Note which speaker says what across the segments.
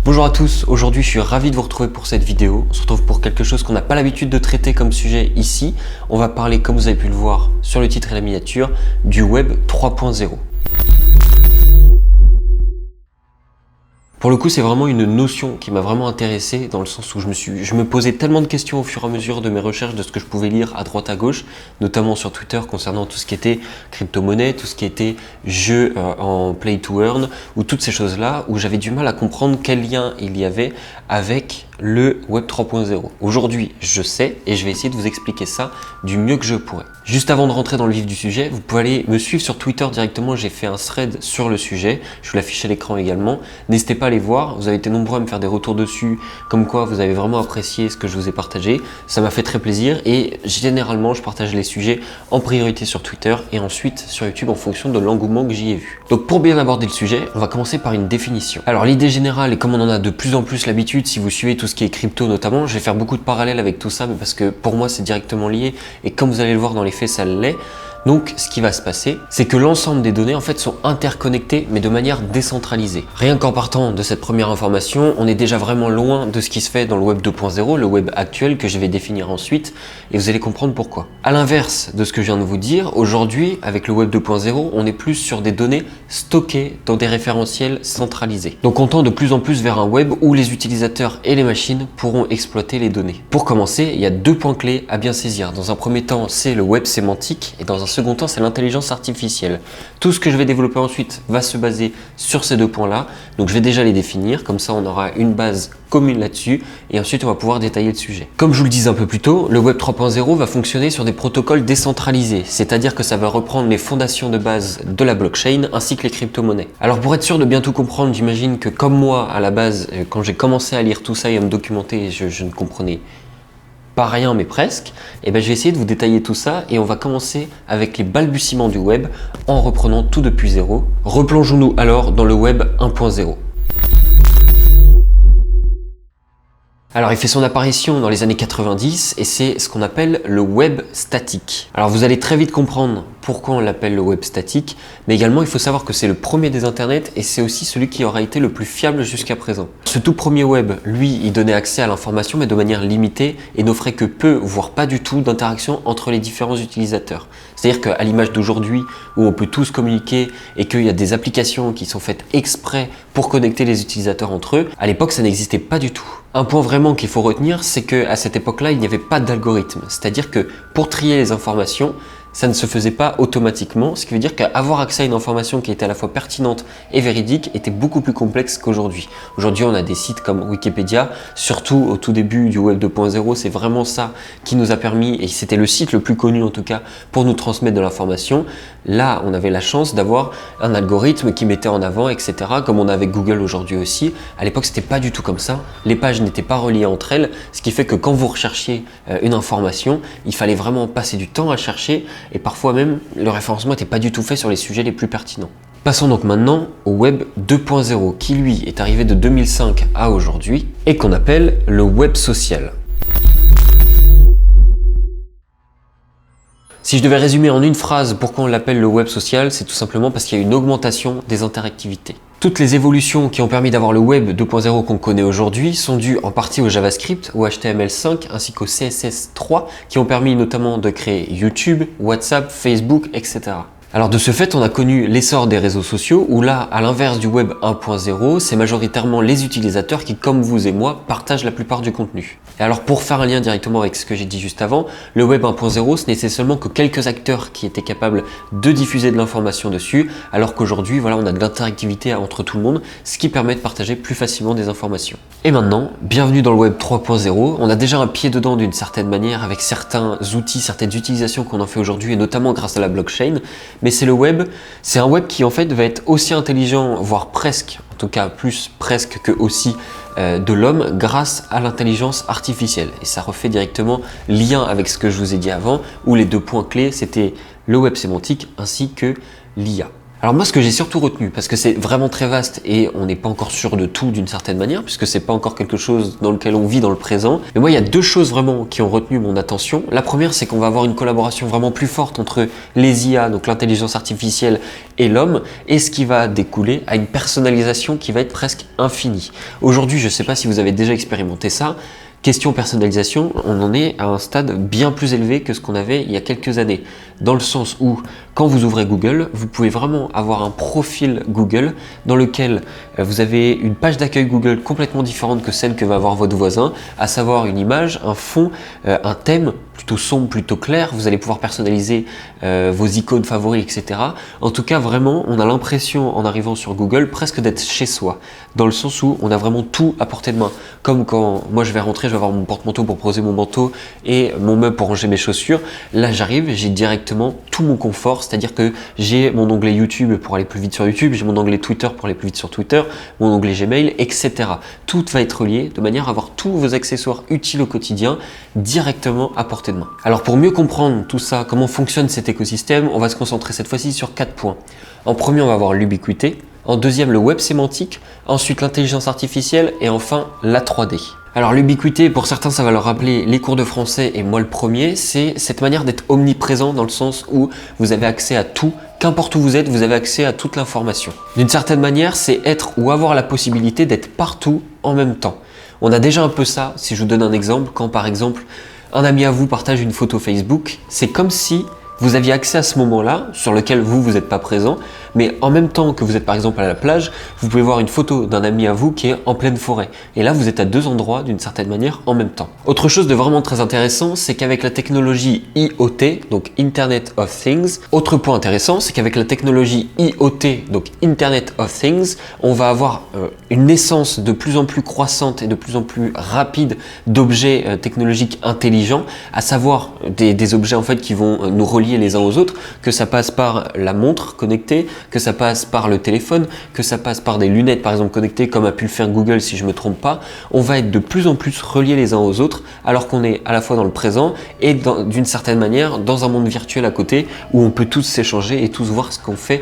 Speaker 1: Bonjour à tous, aujourd'hui je suis ravi de vous retrouver pour cette vidéo. On se retrouve pour quelque chose qu'on n'a pas l'habitude de traiter comme sujet ici. On va parler, comme vous avez pu le voir sur le titre et la miniature, du Web 3.0. Pour le coup, c'est vraiment une notion qui m'a vraiment intéressé dans le sens où je me posais tellement de questions au fur et à mesure de mes recherches, de ce que je pouvais lire à droite à gauche, notamment sur Twitter concernant tout ce qui était crypto-monnaie, tout ce qui était jeux en play to earn, ou toutes ces choses-là, où j'avais du mal à comprendre quel lien il y avait avec le Web 3.0. Aujourd'hui, je sais et je vais essayer de vous expliquer ça du mieux que je pourrais. Juste avant de rentrer dans le vif du sujet, vous pouvez aller me suivre sur Twitter directement, j'ai fait un thread sur le sujet, je vous l'affiche à l'écran également. N'hésitez pas à aller voir, vous avez été nombreux à me faire des retours dessus, comme quoi vous avez vraiment apprécié ce que je vous ai partagé. Ça m'a fait très plaisir et généralement je partage les sujets en priorité sur Twitter et ensuite sur YouTube en fonction de l'engouement que j'y ai vu. Donc pour bien aborder le sujet, on va commencer par une définition. Alors l'idée générale, et comme on en a de plus en plus l'habitude, si vous suivez tout ce qui est crypto notamment, je vais faire beaucoup de parallèles avec tout ça, mais parce que pour moi c'est directement lié et comme vous allez le voir dans les faits, ça l'est. Donc, ce qui va se passer, c'est que l'ensemble des données en fait sont interconnectées, mais de manière décentralisée. Rien qu'en partant de cette première information, on est déjà vraiment loin de ce qui se fait dans le Web 2.0, le Web actuel que je vais définir ensuite, et vous allez comprendre pourquoi. À l'inverse de ce que je viens de vous dire, aujourd'hui, avec le Web 2.0, on est plus sur des données stockées dans des référentiels centralisés. Donc, on tend de plus en plus vers un web où les utilisateurs et les machines pourront exploiter les données. Pour commencer, il y a deux points clés à bien saisir. Dans un premier temps, c'est le web sémantique, et dans un second temps, c'est l'intelligence artificielle. Tout ce que je vais développer ensuite va se baser sur ces deux points-là. Donc je vais déjà les définir, comme ça on aura une base commune là-dessus et ensuite on va pouvoir détailler le sujet. Comme je vous le disais un peu plus tôt, le Web 3.0 va fonctionner sur des protocoles décentralisés, c'est-à-dire que ça va reprendre les fondations de base de la blockchain ainsi que les crypto-monnaies. Alors pour être sûr de bien tout comprendre, j'imagine que comme moi à la base, quand j'ai commencé à lire tout ça et à me documenter, je ne comprenais pas rien mais presque, et ben je vais essayer de vous détailler tout ça et on va commencer avec les balbutiements du web en reprenant tout depuis zéro. Replongeons-nous alors dans le web 1.0. Alors il fait son apparition dans les années 90 et c'est ce qu'on appelle le web statique. Alors vous allez très vite comprendre pourquoi on l'appelle le web statique, mais également il faut savoir que c'est le premier des internets et c'est aussi celui qui aura été le plus fiable jusqu'à présent. Ce tout premier web, lui, il donnait accès à l'information mais de manière limitée et n'offrait que peu, voire pas du tout d'interaction entre les différents utilisateurs. C'est-à-dire qu'à l'image d'aujourd'hui où on peut tous communiquer et qu'il y a des applications qui sont faites exprès pour connecter les utilisateurs entre eux, à l'époque ça n'existait pas du tout. Un point vraiment qu'il faut retenir, c'est qu'à cette époque-là, il n'y avait pas d'algorithme. C'est-à-dire que pour trier les informations, ça ne se faisait pas automatiquement, ce qui veut dire qu'avoir accès à une information qui était à la fois pertinente et véridique était beaucoup plus complexe qu'aujourd'hui. Aujourd'hui, on a des sites comme Wikipédia, surtout au tout début du Web 2.0, c'est vraiment ça qui nous a permis, et c'était le site le plus connu en tout cas, pour nous transmettre de l'information. Là, on avait la chance d'avoir un algorithme qui mettait en avant, etc., comme on a avec Google aujourd'hui aussi. À l'époque, c'était pas du tout comme ça. Les pages n'étaient pas reliées entre elles, ce qui fait que quand vous recherchiez une information, il fallait vraiment passer du temps à chercher, et parfois même le référencement n'était pas du tout fait sur les sujets les plus pertinents. Passons donc maintenant au Web 2.0 qui lui est arrivé de 2005 à aujourd'hui et qu'on appelle le web social. Si je devais résumer en une phrase pourquoi on l'appelle le web social, c'est tout simplement parce qu'il y a une augmentation des interactivités. Toutes les évolutions qui ont permis d'avoir le web 2.0 qu'on connaît aujourd'hui sont dues en partie au JavaScript, au HTML5 ainsi qu'au CSS3 qui ont permis notamment de créer YouTube, WhatsApp, Facebook, etc. Alors de ce fait, on a connu l'essor des réseaux sociaux où là, à l'inverse du web 1.0, c'est majoritairement les utilisateurs qui, comme vous et moi, partagent la plupart du contenu. Et alors pour faire un lien directement avec ce que j'ai dit juste avant, le web 1.0, ce n'était seulement que quelques acteurs qui étaient capables de diffuser de l'information dessus, alors qu'aujourd'hui, voilà, on a de l'interactivité entre tout le monde, ce qui permet de partager plus facilement des informations. Et maintenant, bienvenue dans le web 3.0, on a déjà un pied dedans d'une certaine manière avec certains outils, certaines utilisations qu'on en fait aujourd'hui et notamment grâce à la blockchain. Mais c'est le web, c'est un web qui en fait va être aussi intelligent, voire presque, en tout cas plus presque que aussi de l'homme grâce à l'intelligence artificielle. Et ça refait directement lien avec ce que je vous ai dit avant, où les deux points clés c'était le web sémantique ainsi que l'IA. Alors moi, ce que j'ai surtout retenu, parce que c'est vraiment très vaste et on n'est pas encore sûr de tout d'une certaine manière, puisque c'est pas encore quelque chose dans lequel on vit dans le présent. Mais moi, il y a deux choses vraiment qui ont retenu mon attention. La première, c'est qu'on va avoir une collaboration vraiment plus forte entre les IA, donc l'intelligence artificielle, et l'homme, et ce qui va découler à une personnalisation qui va être presque infinie. Aujourd'hui, je ne sais pas si vous avez déjà expérimenté ça. Question personnalisation, on en est à un stade bien plus élevé que ce qu'on avait il y a quelques années. Dans le sens où, quand vous ouvrez Google, vous pouvez vraiment avoir un profil Google dans lequel vous avez une page d'accueil Google complètement différente que celle que va avoir votre voisin, à savoir une image, un fond, un thème plutôt sombre, plutôt clair. Vous allez pouvoir personnaliser vos icônes favoris, etc. En tout cas, vraiment, on a l'impression, en arrivant sur Google, presque d'être chez soi, dans le sens où on a vraiment tout à portée de main. Comme quand moi je vais rentrer, je vais avoir mon porte-manteau pour poser mon manteau et mon meuble pour ranger mes chaussures. Là, j'arrive, j'ai directement tout mon confort, c'est-à-dire que j'ai mon onglet YouTube pour aller plus vite sur YouTube, j'ai mon onglet Twitter pour aller plus vite sur Twitter, mon onglet Gmail, etc. Tout va être relié de manière à avoir tous vos accessoires utiles au quotidien directement à portée de main. Alors pour mieux comprendre tout ça, comment fonctionne cet écosystème, on va se concentrer cette fois-ci sur 4 points. En premier, on va voir l'ubiquité. En deuxième, le web sémantique. Ensuite, l'intelligence artificielle. Et enfin, la 3D. Alors l'ubiquité, pour certains, ça va leur rappeler les cours de français, et moi le premier, c'est cette manière d'être omniprésent dans le sens où vous avez accès à tout, qu'importe où vous êtes, vous avez accès à toute l'information. D'une certaine manière, c'est être ou avoir la possibilité d'être partout en même temps. On a déjà un peu ça, si je vous donne un exemple, quand par exemple, un ami à vous partage une photo Facebook, c'est comme si vous aviez accès à ce moment-là, sur lequel vous n'êtes pas présent, mais en même temps que vous êtes par exemple à la plage, vous pouvez voir une photo d'un ami à vous qui est en pleine forêt. Et là, vous êtes à deux endroits d'une certaine manière en même temps. Autre chose de vraiment très intéressant, c'est qu'avec la technologie IoT, donc Internet of Things, autre point intéressant, c'est qu'avec la technologie IoT, donc Internet of Things, on va avoir une naissance de plus en plus croissante et de plus en plus rapide d'objets technologiques intelligents, à savoir des objets en fait qui vont nous relier les uns aux autres, que ça passe par la montre connectée, que ça passe par le téléphone, que ça passe par des lunettes par exemple connectées comme a pu le faire Google si je me trompe pas. On va être de plus en plus reliés les uns aux autres alors qu'on est à la fois dans le présent et d'une certaine manière dans un monde virtuel à côté où on peut tous s'échanger et tous voir ce qu'on fait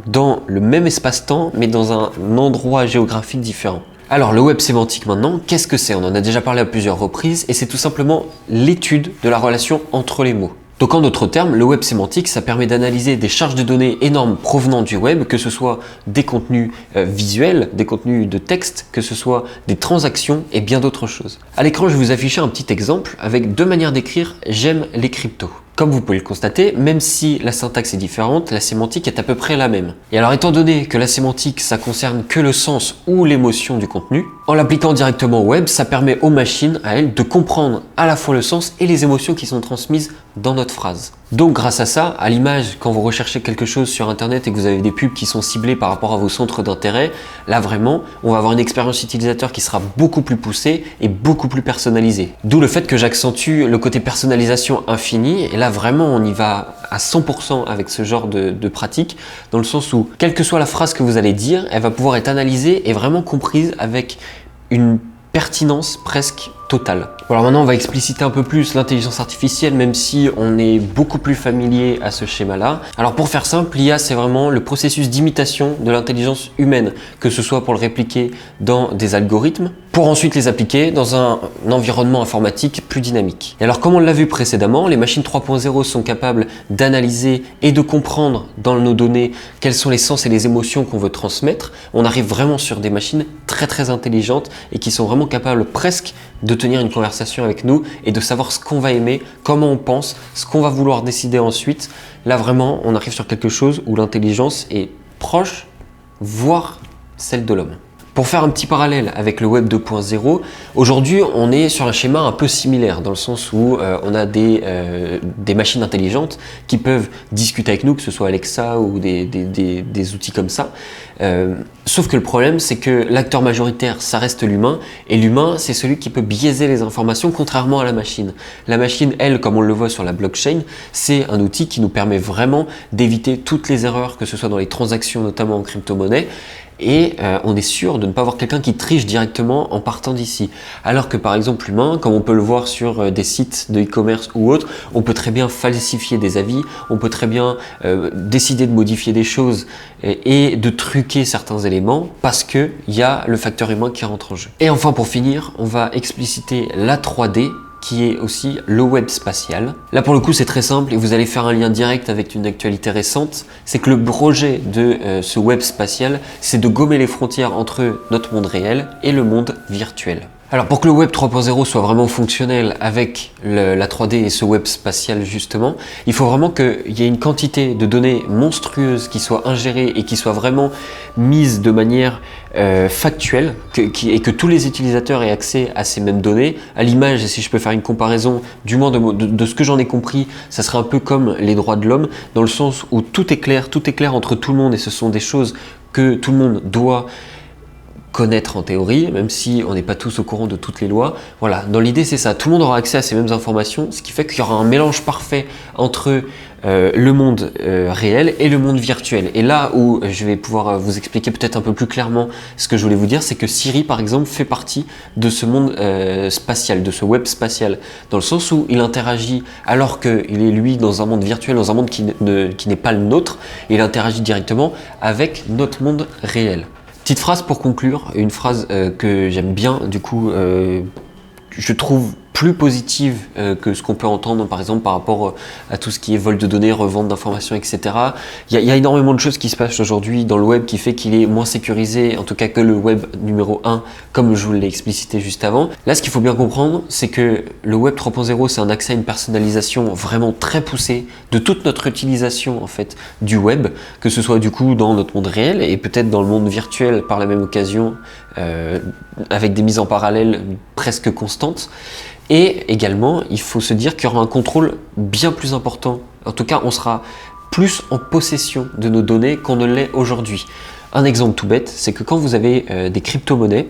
Speaker 1: dans le même espace-temps mais dans un endroit géographique différent. Alors le web sémantique maintenant, qu'est-ce que c'est? On en a déjà parlé à plusieurs reprises et c'est tout simplement l'étude de la relation entre les mots. Donc en d'autres termes, le web sémantique, ça permet d'analyser des charges de données énormes provenant du web, que ce soit des contenus visuels, des contenus de texte, que ce soit des transactions et bien d'autres choses. À l'écran, je vais vous afficher un petit exemple avec deux manières d'écrire « j'aime les cryptos ». Comme vous pouvez le constater, même si la syntaxe est différente, la sémantique est à peu près la même. Et alors étant donné que la sémantique, ça concerne que le sens ou l'émotion du contenu, en l'appliquant directement au web, ça permet aux machines, à elles, de comprendre à la fois le sens et les émotions qui sont transmises dans notre phrase. Donc grâce à ça, à l'image, quand vous recherchez quelque chose sur internet et que vous avez des pubs qui sont ciblées par rapport à vos centres d'intérêt, là vraiment, on va avoir une expérience utilisateur qui sera beaucoup plus poussée et beaucoup plus personnalisée. D'où le fait que j'accentue le côté personnalisation infinie, et là vraiment on y va à 100% avec ce genre de pratique, dans le sens où, quelle que soit la phrase que vous allez dire, elle va pouvoir être analysée et vraiment comprise avec une pertinence presque totale. Alors maintenant on va expliciter un peu plus l'intelligence artificielle, même si on est beaucoup plus familier à ce schéma-là. Alors pour faire simple, l'IA c'est vraiment le processus d'imitation de l'intelligence humaine, que ce soit pour le répliquer dans des algorithmes, pour ensuite les appliquer dans un environnement informatique plus dynamique. Et alors comme on l'a vu précédemment, les machines 3.0 sont capables d'analyser et de comprendre dans nos données quels sont les sens et les émotions qu'on veut transmettre. On arrive vraiment sur des machines très intelligentes et qui sont vraiment capables presque de tenir une conversation avec nous et de savoir ce qu'on va aimer, comment on pense, ce qu'on va vouloir décider ensuite. Là vraiment, on arrive sur quelque chose où l'intelligence est proche, voire celle de l'homme. Pour faire un petit parallèle avec le web 2.0, aujourd'hui on est sur un schéma un peu similaire dans le sens où on a des machines intelligentes qui peuvent discuter avec nous, que ce soit Alexa ou des outils comme ça. Sauf que le problème c'est que l'acteur majoritaire ça reste l'humain, et l'humain c'est celui qui peut biaiser les informations contrairement à la machine. La machine, elle, comme on le voit sur la blockchain, c'est un outil qui nous permet vraiment d'éviter toutes les erreurs, que ce soit dans les transactions notamment en crypto-monnaie. et on est sûr de ne pas avoir quelqu'un qui triche directement en partant d'ici. Alors que par exemple l'humain, comme on peut le voir sur des sites de e-commerce ou autres, on peut très bien falsifier des avis, on peut très bien décider de modifier des choses et de truquer certains éléments parce qu'il y a le facteur humain qui rentre en jeu. Et enfin pour finir, on va expliciter la 3D qui est aussi le web spatial. Là pour le coup c'est très simple et vous allez faire un lien direct avec une actualité récente, c'est que le projet de ce web spatial, c'est de gommer les frontières entre notre monde réel et le monde virtuel. Alors pour que le web 3.0 soit vraiment fonctionnel avec la 3D et ce web spatial justement, il faut vraiment qu'il y ait une quantité de données monstrueuses qui soient ingérées et qui soient vraiment mises de manière factuelle et que tous les utilisateurs aient accès à ces mêmes données. À l'image, et si je peux faire une comparaison, du moins de ce que j'en ai compris, ça serait un peu comme les droits de l'homme, dans le sens où tout est clair entre tout le monde et ce sont des choses que tout le monde doit connaître en théorie, même si on n'est pas tous au courant de toutes les lois. Voilà, dans l'idée c'est ça, tout le monde aura accès à ces mêmes informations, ce qui fait qu'il y aura un mélange parfait entre le monde réel et le monde virtuel. Et là où je vais pouvoir vous expliquer peut-être un peu plus clairement ce que je voulais vous dire, c'est que Siri par exemple fait partie de ce monde spatial, de ce web spatial, dans le sens où il interagit alors qu'il est lui dans un monde virtuel, dans un monde qui n'est pas le nôtre, il interagit directement avec notre monde réel. Petite phrase pour conclure, une phrase que j'aime bien, du coup, je trouve plus positive que ce qu'on peut entendre par exemple par rapport à tout ce qui est vol de données, revente d'informations, etc. Il y a énormément de choses qui se passent aujourd'hui dans le web qui fait qu'il est moins sécurisé, en tout cas que le web numéro 1, comme je vous l'ai explicité juste avant. Là, ce qu'il faut bien comprendre, c'est que le web 3.0, c'est un accès à une personnalisation vraiment très poussée de toute notre utilisation en fait du web, que ce soit du coup dans notre monde réel et peut-être dans le monde virtuel par la même occasion, avec des mises en parallèle presque constantes. Et également, il faut se dire qu'il y aura un contrôle bien plus important. En tout cas, on sera plus en possession de nos données qu'on ne l'est aujourd'hui. Un exemple tout bête, c'est que quand vous avez des crypto-monnaies,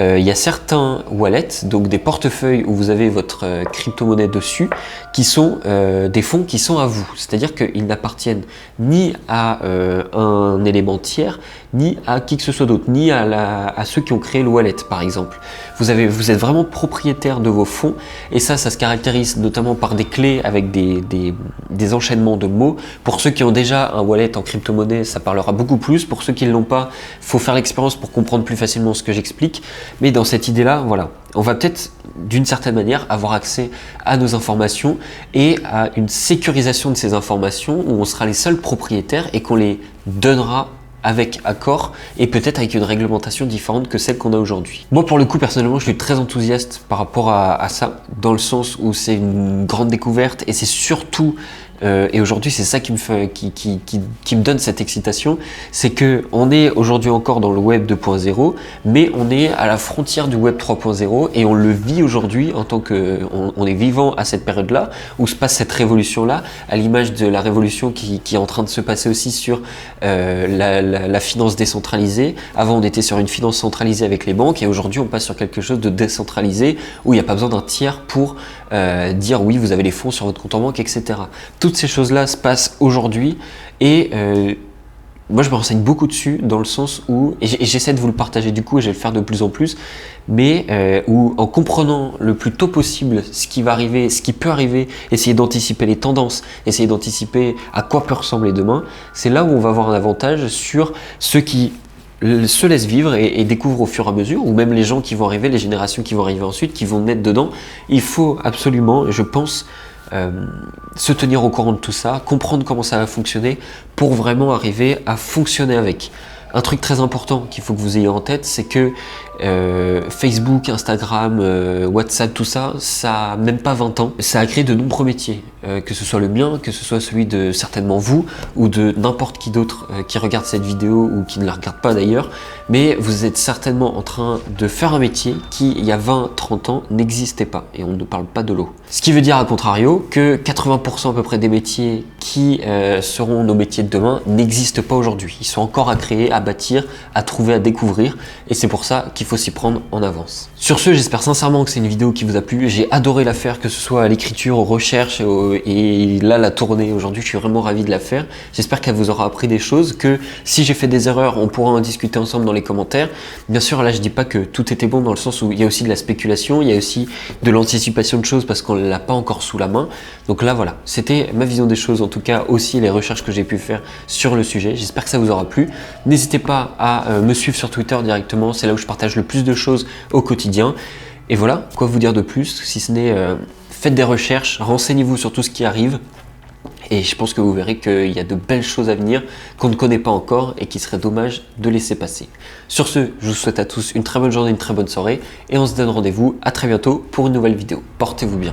Speaker 1: il y a certains wallets, donc des portefeuilles où vous avez votre crypto-monnaie dessus, qui sont des fonds qui sont à vous. C'est-à-dire qu'ils n'appartiennent ni à un élément tiers, ni à qui que ce soit d'autre, ni à ceux qui ont créé le wallet par exemple. Vous êtes vraiment propriétaire de vos fonds et ça se caractérise notamment par des clés avec des enchaînements de mots. Pour ceux qui ont déjà un wallet en crypto-monnaie, ça parlera beaucoup plus. Pour ceux qui ne l'ont pas, il faut faire l'expérience pour comprendre plus facilement ce que j'explique. Mais dans cette idée-là, voilà, on va peut-être d'une certaine manière avoir accès à nos informations et à une sécurisation de ces informations où on sera les seuls propriétaires et qu'on les donnera avec accord et peut-être avec une réglementation différente que celle qu'on a aujourd'hui. Moi pour le coup personnellement je suis très enthousiaste par rapport à ça, dans le sens où c'est une grande découverte et c'est surtout et aujourd'hui c'est ça qui me donne cette excitation, c'est que on est aujourd'hui encore dans le web 2.0 mais on est à la frontière du web 3.0 et on le vit aujourd'hui en tant que on est vivant à cette période là où se passe cette révolution là, à l'image de la révolution qui est en train de se passer aussi sur la finance décentralisée. Avant on était sur une finance centralisée avec les banques et aujourd'hui on passe sur quelque chose de décentralisé où il n'y a pas besoin d'un tiers pour dire oui vous avez les fonds sur votre compte en banque, etc. Toutes ces choses-là se passent aujourd'hui et moi je me renseigne beaucoup dessus dans le sens où, et j'essaie de vous le partager du coup et je vais le faire de plus en plus, mais où en comprenant le plus tôt possible ce qui va arriver, ce qui peut arriver, essayer d'anticiper les tendances, essayer d'anticiper à quoi peut ressembler demain, c'est là où on va avoir un avantage sur ceux qui se laissent vivre et découvrent au fur et à mesure, ou même les gens qui vont arriver, les générations qui vont arriver ensuite, qui vont naître dedans. Il faut absolument, je pense, se tenir au courant de tout ça, comprendre comment ça va fonctionner pour vraiment arriver à fonctionner avec. Un truc très important qu'il faut que vous ayez en tête, c'est que Facebook, Instagram, WhatsApp, tout ça, ça a même pas 20 ans. Ça a créé de nombreux métiers, que ce soit le mien, que ce soit celui de certainement vous, ou de n'importe qui d'autre qui regarde cette vidéo ou qui ne la regarde pas d'ailleurs. Mais vous êtes certainement en train de faire un métier qui, il y a 20-30 ans, n'existait pas. Et on ne parle pas de l'eau. Ce qui veut dire, à contrario, que 80% à peu près des métiers qui seront nos métiers de demain n'existent pas aujourd'hui. Ils sont encore à créer, à bâtir, à trouver, à découvrir. Et c'est pour ça qu'il faut faut s'y prendre en avance. Sur ce, j'espère sincèrement que c'est une vidéo qui vous a plu. J'ai adoré la faire, que ce soit à l'écriture, aux recherches et là la tournée. Aujourd'hui, je suis vraiment ravi de la faire. J'espère qu'elle vous aura appris des choses, que si j'ai fait des erreurs, on pourra en discuter ensemble dans les commentaires. Bien sûr, là, je dis pas que tout était bon dans le sens où il y a aussi de la spéculation, il y a aussi de l'anticipation de choses parce qu'on l'a pas encore sous la main. Donc là, voilà, c'était ma vision des choses, en tout cas aussi les recherches que j'ai pu faire sur le sujet. J'espère que ça vous aura plu. N'hésitez pas à me suivre sur Twitter directement, c'est là où je partage le plus de choses au quotidien. Et voilà, quoi vous dire de plus, si ce n'est faites des recherches, renseignez-vous sur tout ce qui arrive. Et je pense que vous verrez qu'il y a de belles choses à venir qu'on ne connaît pas encore et qu'il serait dommage de laisser passer. Sur ce, je vous souhaite à tous une très bonne journée, une très bonne soirée et on se donne rendez-vous à très bientôt pour une nouvelle vidéo. Portez-vous bien.